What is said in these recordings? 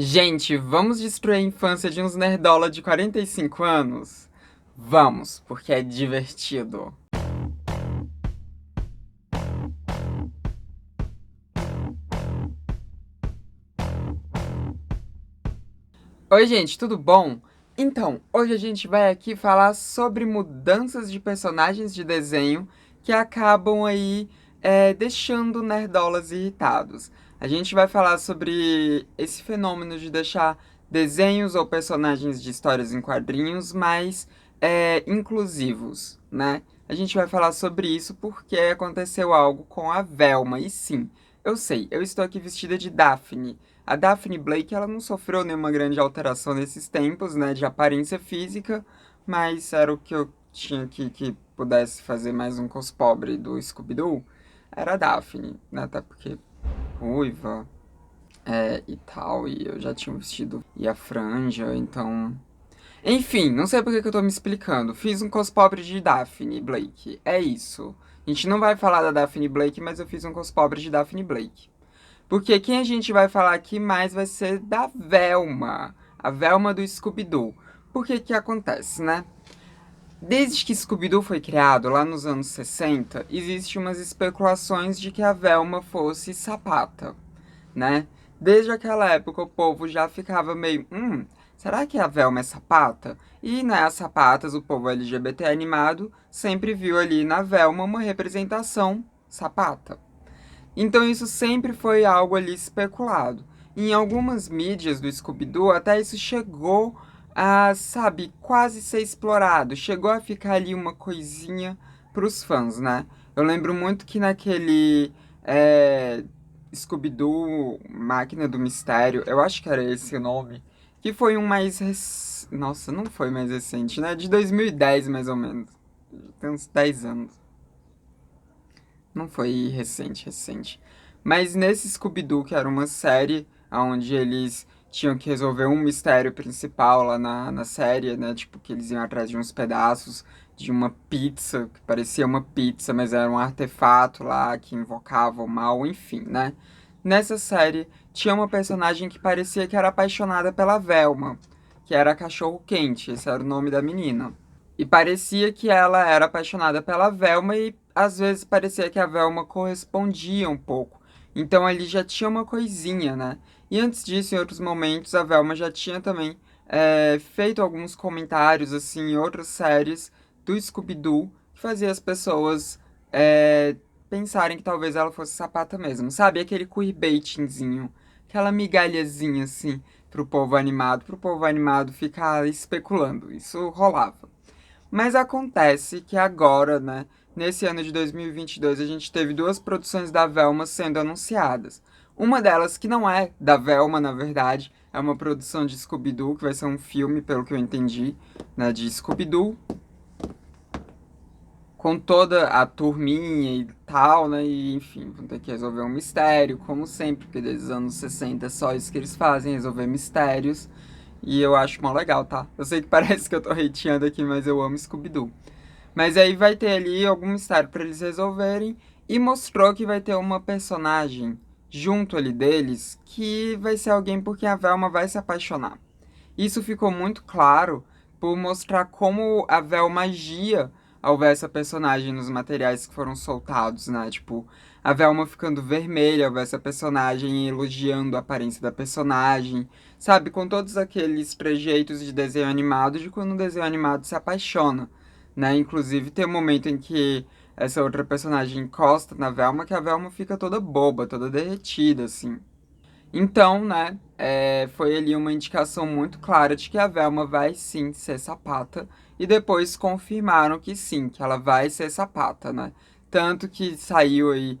Gente, vamos destruir a infância de uns nerdola de 45 anos? Vamos, porque é divertido. Oi, gente, tudo bom? Então, hoje a gente vai aqui falar sobre mudanças de personagens de desenho que acabam aí deixando nerdolas irritados. A gente vai falar sobre esse fenômeno de deixar desenhos ou personagens de histórias em quadrinhos mais inclusivos, né? A gente vai falar sobre isso porque aconteceu algo com a Velma. E sim, eu sei, eu estou aqui vestida de Daphne. A Daphne Blake, ela não sofreu nenhuma grande alteração nesses tempos, né, de aparência física, mas era o que eu tinha que pudesse fazer mais um cospobre do Scooby-Doo, era a Daphne, né, até porque ruiva, e tal, e eu já tinha um vestido e a franja, então... Enfim, não sei por que eu tô me explicando, fiz um cospobre de Daphne Blake, é isso. A gente não vai falar da Daphne Blake, mas eu fiz um cospobre de Daphne Blake. Porque quem a gente vai falar aqui mais vai ser da Velma, a Velma do Scooby-Doo. Por que que acontece, né? Desde que Scooby-Doo foi criado, lá nos anos 60, existem umas especulações de que a Velma fosse sapata, né? Desde aquela época o povo já ficava meio, será que a Velma é sapata? E, né, as sapatas, o povo LGBT animado, sempre viu ali na Velma uma representação sapata. Então isso sempre foi algo ali especulado. Em algumas mídias do Scooby-Doo, até isso chegou a, sabe, quase ser explorado. Chegou a ficar ali uma coisinha pros fãs, né? Eu lembro muito que naquele Scooby-Doo Máquina do Mistério, eu acho que era esse o nome, que foi um mais... Nossa, não foi mais recente, né? De 2010, mais ou menos. Tem uns 10 anos. Não foi recente. Mas nesse Scooby-Doo, que era uma série onde eles tinham que resolver um mistério principal lá na série, né? Tipo, que eles iam atrás de uns pedaços de uma pizza, que parecia uma pizza, mas era um artefato lá que invocava o mal, enfim, né? Nessa série tinha uma personagem que parecia que era apaixonada pela Velma, que era a cachorro-quente, esse era o nome da menina. E parecia que ela era apaixonada pela Velma e às vezes parecia que a Velma correspondia um pouco. Então ali já tinha uma coisinha, né? E antes disso, em outros momentos, a Velma já tinha também feito alguns comentários, assim, em outras séries do Scooby-Doo, que fazia as pessoas é, pensarem que talvez ela fosse sapata mesmo. Sabe? Aquele queerbaitingzinho, aquela migalhazinha, assim, pro povo animado ficar especulando. Isso rolava. Mas acontece que agora, né, nesse ano de 2022, a gente teve duas produções da Velma sendo anunciadas. Uma delas, que não é da Velma, na verdade, é uma produção de Scooby-Doo, que vai ser um filme, pelo que eu entendi, né, de Scooby-Doo, com toda a turminha e tal, né, e enfim, vão ter que resolver um mistério, como sempre, porque desde os anos 60 é só isso que eles fazem, resolver mistérios, e eu acho mó legal, tá? Eu sei que parece que eu tô hateando aqui, mas eu amo Scooby-Doo. Mas aí vai ter ali algum mistério pra eles resolverem e mostrou que vai ter uma personagem junto ali deles que vai ser alguém por quem a Velma vai se apaixonar. Isso ficou muito claro por mostrar como a Velma agia ao ver essa personagem nos materiais que foram soltados, né? Tipo, a Velma ficando vermelha ao ver essa personagem e elogiando a aparência da personagem, sabe? Com todos aqueles trejeitos de desenho animado de quando um desenho animado se apaixona, né? Inclusive tem um momento em que essa outra personagem encosta na Velma que a Velma fica toda boba, toda derretida, assim. Então, né, foi ali uma indicação muito clara de que a Velma vai sim ser sapata, e depois confirmaram que sim, que ela vai ser sapata, né? Tanto que saiu aí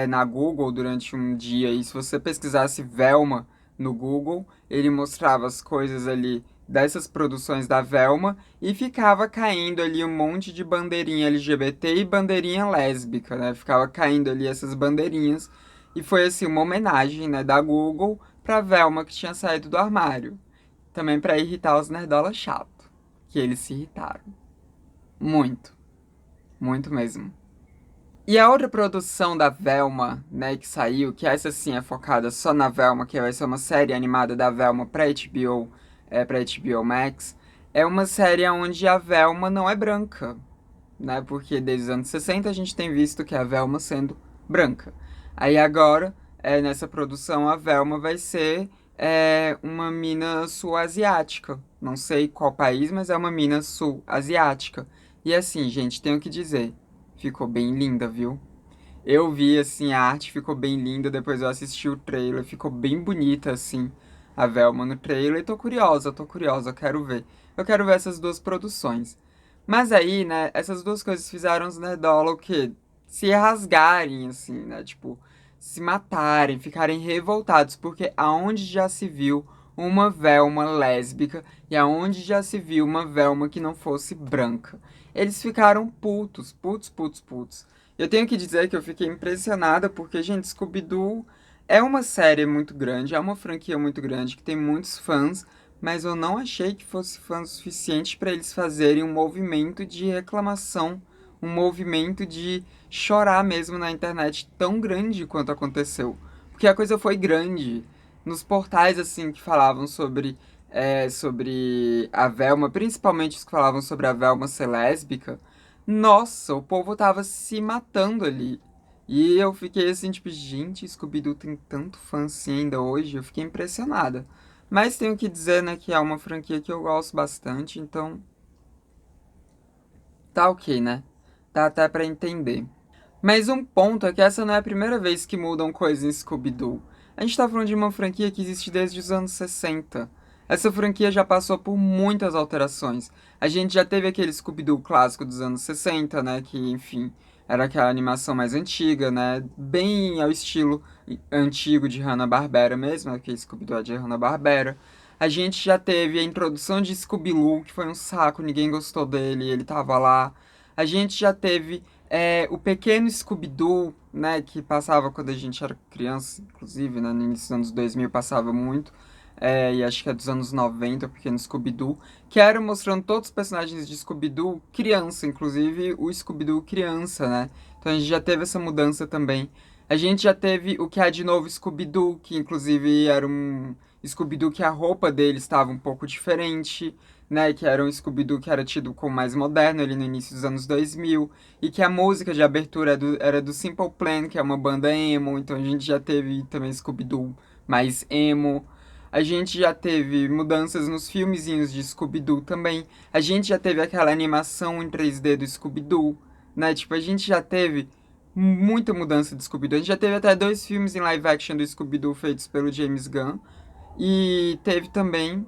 na Google durante um dia, e se você pesquisasse Velma no Google, ele mostrava as coisas ali dessas produções da Velma e ficava caindo ali um monte de bandeirinha LGBT e bandeirinha lésbica, né? Ficava caindo ali essas bandeirinhas e foi assim uma homenagem, né, da Google pra Velma que tinha saído do armário. Também pra irritar os nerdola chato, que eles se irritaram. Muito, muito mesmo. E a outra produção da Velma, né, que saiu, que essa sim é focada só na Velma, que vai ser uma série animada da Velma pra HBO, pra HBO Max, é uma série onde a Velma não é branca, né? Porque desde os anos 60 a gente tem visto que a Velma sendo branca. Aí agora, nessa produção, a Velma vai ser uma mina sul-asiática. Não sei qual país, mas é uma mina sul-asiática. E assim, gente, tenho que dizer, ficou bem linda, viu? Eu vi, assim, a arte ficou bem linda, depois eu assisti o trailer, ficou bem bonita, assim, a Velma no trailer, e tô curiosa, eu quero ver. Eu quero ver essas duas produções. Mas aí, né, essas duas coisas fizeram os nerdola o quê? Se rasgarem, assim, né, tipo, se matarem, ficarem revoltados, porque aonde já se viu uma Velma lésbica e aonde já se viu uma Velma que não fosse branca? Eles ficaram putos, putos, putos, putos. Eu tenho que dizer que eu fiquei impressionada porque, gente, Scooby-Doo é uma série muito grande, é uma franquia muito grande que tem muitos fãs, mas eu não achei que fosse fã o suficiente para eles fazerem um movimento de reclamação, um movimento de chorar mesmo na internet tão grande quanto aconteceu. Porque a coisa foi grande. Nos portais, assim, que falavam sobre a Velma, principalmente os que falavam sobre a Velma ser lésbica, nossa, o povo tava se matando ali. E eu fiquei assim, tipo, gente, Scooby-Doo tem tanto fã assim ainda hoje. Eu fiquei impressionada. Mas tenho que dizer, né, que é uma franquia que eu gosto bastante, então tá ok, né? Tá até pra entender. Mas um ponto é que essa não é a primeira vez que mudam coisas em Scooby-Doo. A gente tá falando de uma franquia que existe desde os anos 60. Essa franquia já passou por muitas alterações. A gente já teve aquele Scooby-Doo clássico dos anos 60, né? Que, enfim, era aquela animação mais antiga, né? Bem ao estilo antigo de Hanna-Barbera mesmo, aquele Scooby-Doo é de Hanna-Barbera. A gente já teve a introdução de Scooby-Loo, que foi um saco, ninguém gostou dele, ele tava lá. A gente já teve o pequeno Scooby-Doo, né, que passava quando a gente era criança, inclusive, né, no início dos anos 2000 passava muito, e acho que é dos anos 90, o pequeno Scooby-Doo, que era mostrando todos os personagens de Scooby-Doo criança, inclusive o Scooby-Doo criança, né, então a gente já teve essa mudança também. A gente já teve o que há de novo Scooby-Doo, que inclusive era um Scooby-Doo que a roupa dele estava um pouco diferente, né, que era um Scooby-Doo que era tido como mais moderno ali no início dos anos 2000 e que a música de abertura era do Simple Plan, que é uma banda emo, então a gente já teve também Scooby-Doo mais emo. A gente já teve mudanças nos filmezinhos de Scooby-Doo também. A gente já teve aquela animação em 3D do Scooby-Doo, né? Tipo, a gente já teve muita mudança de Scooby-Doo. A gente já teve até dois filmes em live action do Scooby-Doo feitos pelo James Gunn. E teve também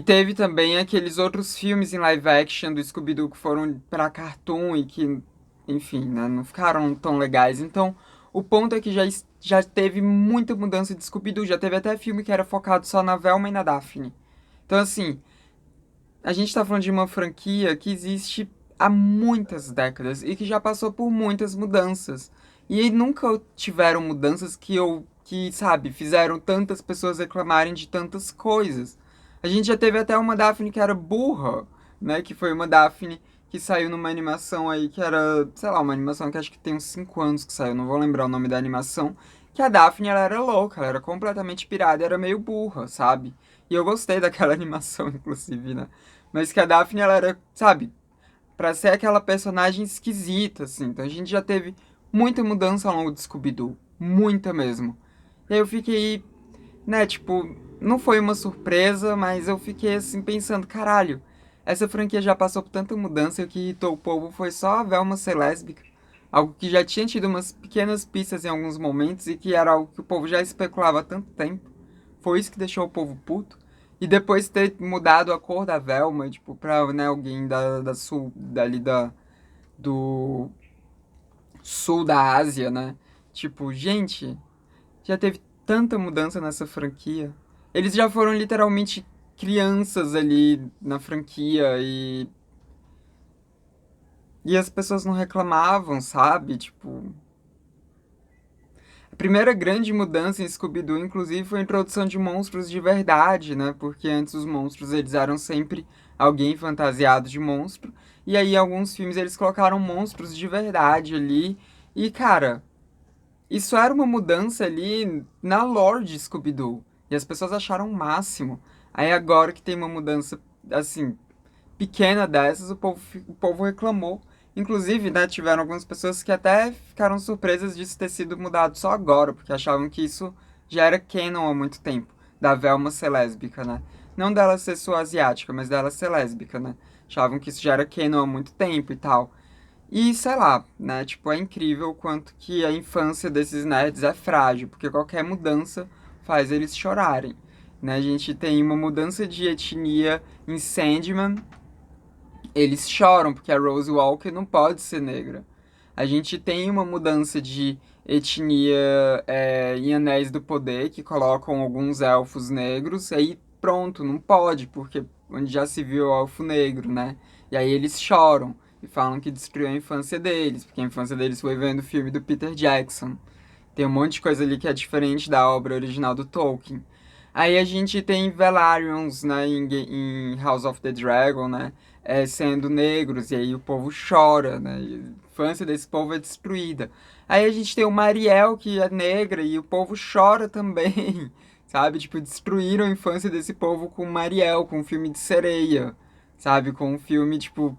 teve também aqueles outros filmes em live action do Scooby-Doo que foram pra cartoon e que, enfim, né, não ficaram tão legais. Então, o ponto é que já teve muita mudança de Scooby-Doo. Já teve até filme que era focado só na Velma e na Daphne. Então, assim, a gente tá falando de uma franquia que existe há muitas décadas e que já passou por muitas mudanças. E nunca tiveram mudanças que, sabe, fizeram tantas pessoas reclamarem de tantas coisas. A gente já teve até uma Daphne que era burra, né? Que foi uma Daphne que saiu numa animação aí que era, sei lá, uma animação que acho que tem uns 5 anos que saiu, não vou lembrar o nome da animação. Que a Daphne, ela era louca, ela era completamente pirada, era meio burra, sabe? E eu gostei daquela animação, inclusive, né? Mas que a Daphne, ela era, sabe, pra ser aquela personagem esquisita, assim. Então a gente já teve muita mudança ao longo do Scooby-Doo. Muita mesmo. E aí eu fiquei, né, tipo, não foi uma surpresa, mas eu fiquei assim pensando, caralho, essa franquia já passou por tanta mudança e o que irritou o povo foi só a Velma ser lésbica. Algo que já tinha tido umas pequenas pistas em alguns momentos e que era algo que o povo já especulava há tanto tempo. Foi isso que deixou o povo puto. E depois ter mudado a cor da Velma, tipo, pra, né, alguém da sul, dali do sul da Ásia, né? Tipo, gente, já teve tanta mudança nessa franquia. Eles já foram literalmente crianças ali na franquia e as pessoas não reclamavam, sabe? Tipo, a primeira grande mudança em Scooby-Doo, inclusive, foi a introdução de monstros de verdade, né? Porque antes os monstros eles eram sempre alguém fantasiado de monstro. E aí, em alguns filmes, eles colocaram monstros de verdade ali. E, cara, isso era uma mudança ali na lore de Scooby-Doo. E as pessoas acharam o máximo. Aí agora que tem uma mudança, assim, pequena dessas, o povo reclamou. Inclusive, né, tiveram algumas pessoas que até ficaram surpresas disso ter sido mudado só agora, porque achavam que isso já era canon há muito tempo, da Velma ser lésbica, né? Não dela ser só asiática, mas dela ser lésbica, né? Achavam que isso já era canon há muito tempo e tal. E sei lá, né? Tipo, é incrível o quanto que a infância desses nerds é frágil, porque qualquer mudança faz eles chorarem. Né? A gente tem uma mudança de etnia em Sandman, eles choram porque a Rose Walker não pode ser negra. A gente tem uma mudança de etnia em Anéis do Poder, que colocam alguns elfos negros, aí pronto, não pode, porque onde já se viu o elfo negro, né? E aí eles choram e falam que destruiu a infância deles, porque a infância deles foi vendo o filme do Peter Jackson. Tem um monte de coisa ali que é diferente da obra original do Tolkien. Aí a gente tem Velaryons, né, em House of the Dragon, né, sendo negros, e aí o povo chora, né, e a infância desse povo é destruída. Aí a gente tem o Mariel, que é negra, e o povo chora também, sabe? Tipo, destruíram a infância desse povo com Mariel, com um filme de sereia, sabe? Com um filme, tipo,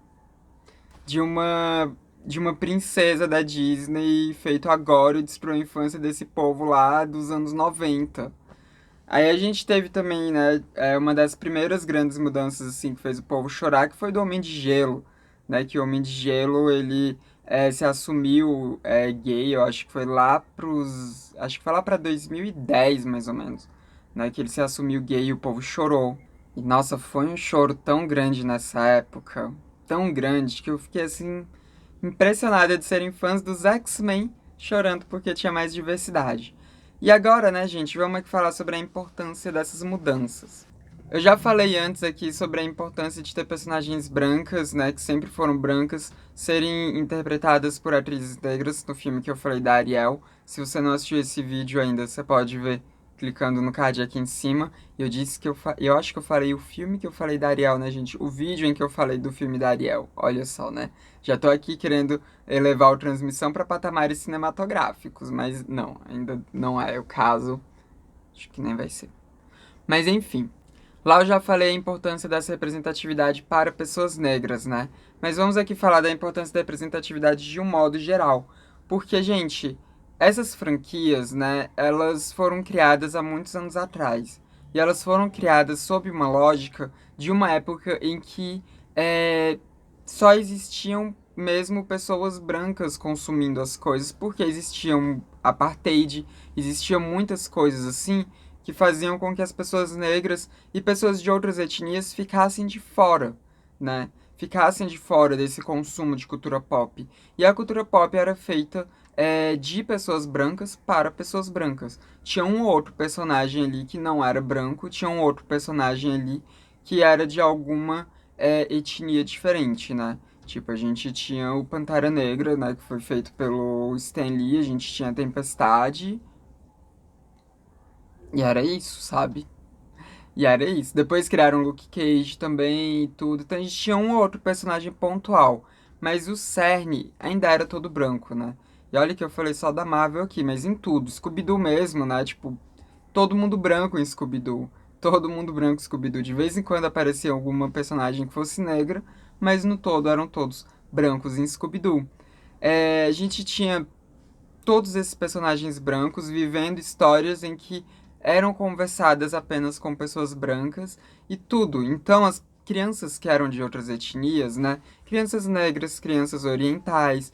de uma princesa da Disney feito agora e destruiu a infância desse povo lá dos anos 90. Aí a gente teve também, né, uma das primeiras grandes mudanças, assim, que fez o povo chorar, que foi do Homem de Gelo, né, que o Homem de Gelo, ele se assumiu gay, eu acho que foi lá acho que foi lá pra 2010, mais ou menos, né, que ele se assumiu gay e o povo chorou. E, nossa, foi um choro tão grande nessa época, tão grande, que eu fiquei, assim, impressionada de serem fãs dos X-Men chorando porque tinha mais diversidade. E agora, né, gente, vamos aqui falar sobre a importância dessas mudanças. Eu já falei antes aqui sobre a importância de ter personagens brancas, né, que sempre foram brancas, serem interpretadas por atrizes negras no filme que eu falei da Ariel. Se você não assistiu esse vídeo ainda, você pode ver clicando no card aqui em cima. Eu disse que eu acho que eu falei o filme que eu falei da Ariel, né, gente? O vídeo em que eu falei do filme da Ariel. Olha só, né? Já tô aqui querendo elevar a transmissão para patamares cinematográficos, mas não, ainda não é o caso. Acho que nem vai ser. Mas enfim, lá eu já falei a importância dessa representatividade para pessoas negras, né? Mas vamos aqui falar da importância da representatividade de um modo geral. Porque, gente, essas franquias, né, elas foram criadas há muitos anos atrás. E elas foram criadas sob uma lógica de uma época em que só existiam mesmo pessoas brancas consumindo as coisas, porque existiam apartheid, existiam muitas coisas assim que faziam com que as pessoas negras e pessoas de outras etnias ficassem de fora, né? Ficassem de fora desse consumo de cultura pop. E a cultura pop era feita de pessoas brancas para pessoas brancas. Tinha um outro personagem ali que não era branco, tinha um outro personagem ali que era de alguma etnia diferente, né? Tipo, a gente tinha o Pantera Negra, né, que foi feito pelo Stan Lee, a gente tinha a Tempestade, e era isso, sabe? E era isso. Depois criaram o Luke Cage também e tudo. Então a gente tinha um ou outro personagem pontual. Mas o cerne ainda era todo branco, né? E olha que eu falei só da Marvel aqui, mas em tudo. Scooby-Doo mesmo, né? Tipo, todo mundo branco em Scooby-Doo. Todo mundo branco em Scooby-Doo. De vez em quando aparecia alguma personagem que fosse negra, mas no todo eram todos brancos em Scooby-Doo. A gente tinha todos esses personagens brancos vivendo histórias em que eram conversadas apenas com pessoas brancas e tudo. Então, as crianças que eram de outras etnias, né? Crianças negras, crianças orientais,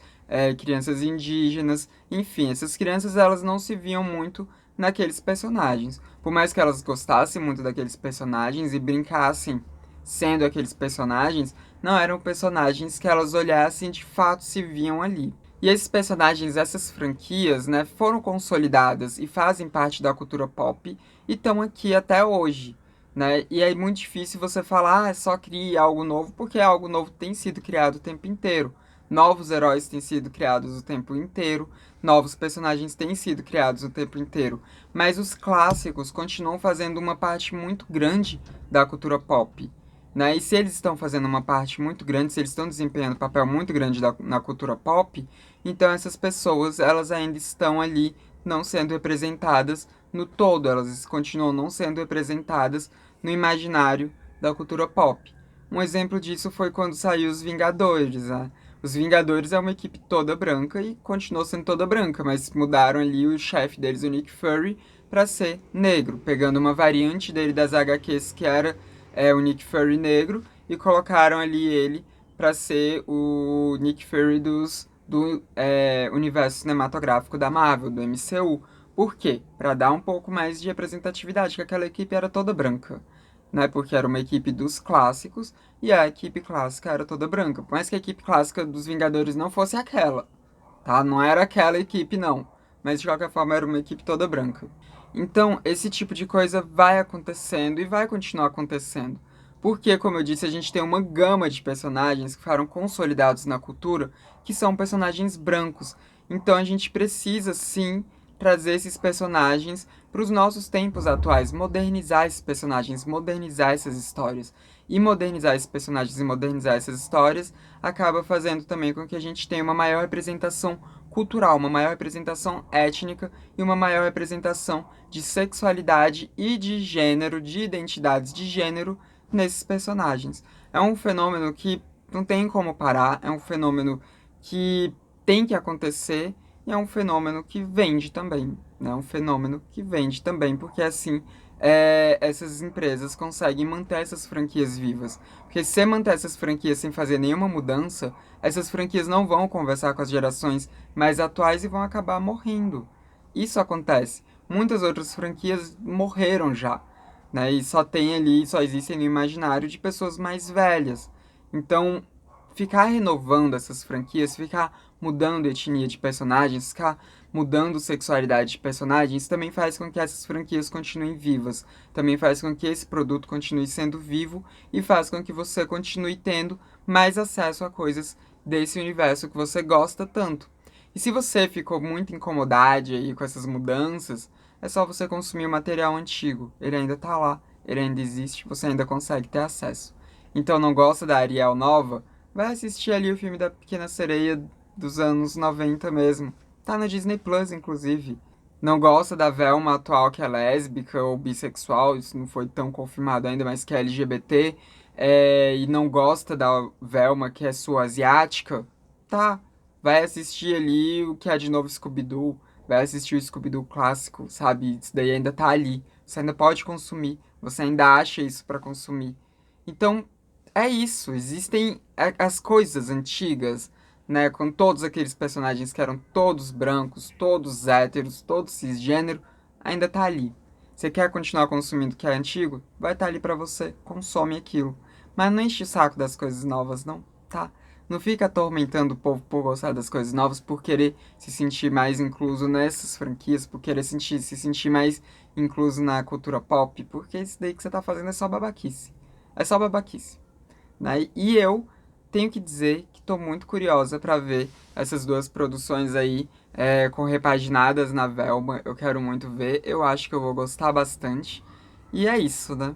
crianças indígenas, enfim, essas crianças elas não se viam muito naqueles personagens. Por mais que elas gostassem muito daqueles personagens e brincassem sendo aqueles personagens, não eram personagens que elas olhassem e de fato se viam ali. E esses personagens, essas franquias, né, foram consolidadas e fazem parte da cultura pop e estão aqui até hoje, né? E é muito difícil você falar, ah, só crie algo novo, porque algo novo tem sido criado o tempo inteiro. Novos heróis têm sido criados o tempo inteiro, novos personagens têm sido criados o tempo inteiro, mas os clássicos continuam fazendo uma parte muito grande da cultura pop, né? E se eles estão fazendo uma parte muito grande, se eles estão desempenhando um papel muito grande na cultura pop, então essas pessoas, elas ainda estão ali não sendo representadas no todo, elas continuam não sendo representadas no imaginário da cultura pop. Um exemplo disso foi quando saiu os Vingadores, né? Os Vingadores é uma equipe toda branca e continuou sendo toda branca, mas mudaram ali o chefe deles, o Nick Fury, para ser negro, pegando uma variante dele das HQs que era o Nick Fury negro e colocaram ali ele para ser o Nick Fury do universo cinematográfico da Marvel, do MCU. Por quê? Para dar um pouco mais de representatividade, que aquela equipe era toda branca, né? Porque era uma equipe dos clássicos e a equipe clássica era toda branca. Por mais que a equipe clássica dos Vingadores não fosse aquela, tá? Não era aquela equipe, não. Mas de qualquer forma era uma equipe toda branca. Então, esse tipo de coisa vai acontecendo e vai continuar acontecendo. Porque, como eu disse, a gente tem uma gama de personagens que foram consolidados na cultura, que são personagens brancos. Então a gente precisa sim trazer esses personagens para os nossos tempos atuais, modernizar esses personagens, modernizar essas histórias. E modernizar esses personagens e modernizar essas histórias acaba fazendo também com que a gente tenha uma maior representação cultural, uma maior representação étnica e uma maior representação de sexualidade e de gênero, de identidades de gênero nesses personagens. É um fenômeno que não tem como parar, é um fenômeno que tem que acontecer e é um fenômeno que vende também, né? É um fenômeno que vende também, porque assim essas empresas conseguem manter essas franquias vivas. Porque se manter essas franquias sem fazer nenhuma mudança, essas franquias não vão conversar com as gerações mais atuais e vão acabar morrendo. Isso acontece. Muitas outras franquias morreram já, né? E só tem ali, só existem no imaginário de pessoas mais velhas. Então, ficar renovando essas franquias, ficar mudando etnia de personagens, ficar mudando sexualidade de personagens, também faz com que essas franquias continuem vivas. Também faz com que esse produto continue sendo vivo e faz com que você continue tendo mais acesso a coisas desse universo que você gosta tanto. E se você ficou muito incomodado aí com essas mudanças, é só você consumir o material antigo. Ele ainda tá lá, ele ainda existe, você ainda consegue ter acesso. Então não gosta da Ariel nova? Vai assistir ali o filme da Pequena Sereia dos anos 90 mesmo. Tá na Disney Plus, inclusive. Não gosta da Velma atual, que é lésbica ou bissexual, isso não foi tão confirmado ainda, mas que é LGBT. E não gosta da Velma, que é sua asiática. Tá, vai assistir ali o que é de novo Scooby-Doo. Vai assistir o Scooby-Doo clássico, sabe? Isso daí ainda tá ali. Você ainda pode consumir. Você ainda acha isso pra consumir. Então, é isso. Existem as coisas antigas, né? Com todos aqueles personagens que eram todos brancos, todos héteros, todos cisgênero, ainda tá ali. Você quer continuar consumindo o que é antigo? Vai estar ali pra você. Consome aquilo. Mas não enche o saco das coisas novas, não, tá? Não fica atormentando o povo por gostar das coisas novas, por querer se sentir mais incluso nessas franquias, por querer se sentir mais incluso na cultura pop, porque isso daí que você tá fazendo é só babaquice. É só babaquice, né? E eu tenho que dizer que tô muito curiosa pra ver essas duas produções aí com repaginadas na Velma. Eu quero muito ver, eu acho que eu vou gostar bastante. E é isso, né?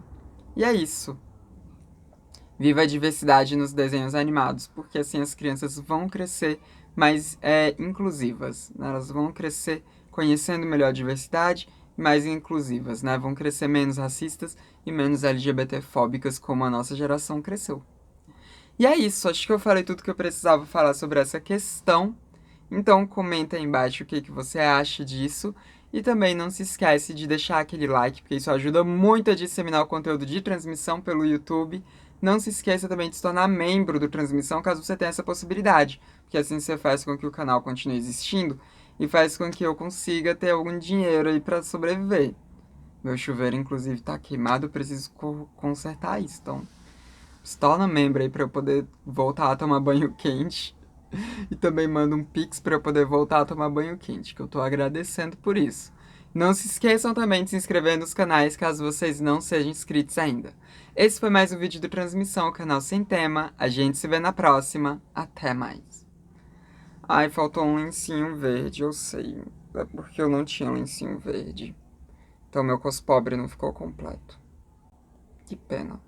E é isso. Viva a diversidade nos desenhos animados, porque assim as crianças vão crescer mais inclusivas, né? Elas vão crescer conhecendo melhor a diversidade e mais inclusivas, né? Vão crescer menos racistas e menos LGBT-fóbicas como a nossa geração cresceu. E é isso, acho que eu falei tudo que eu precisava falar sobre essa questão. Então comenta aí embaixo o que você acha disso. E também não se esquece de deixar aquele like, porque isso ajuda muito a disseminar o conteúdo de transmissão pelo YouTube. Não se esqueça também de se tornar membro do Transmissão, caso você tenha essa possibilidade, porque assim você faz com que o canal continue existindo e faz com que eu consiga ter algum dinheiro aí para sobreviver. Meu chuveiro, inclusive, tá queimado, eu preciso consertar isso, então se torna membro aí para eu poder voltar a tomar banho quente. E também manda um pix para eu poder voltar a tomar banho quente, que eu tô agradecendo por isso. Não se esqueçam também de se inscrever nos canais caso vocês não sejam inscritos ainda. Esse foi mais um vídeo do Transmissão, o canal sem tema. A gente se vê na próxima. Até mais. Ai, faltou um lencinho verde, eu sei. É porque eu não tinha lencinho verde. Então meu cos pobre não ficou completo. Que pena.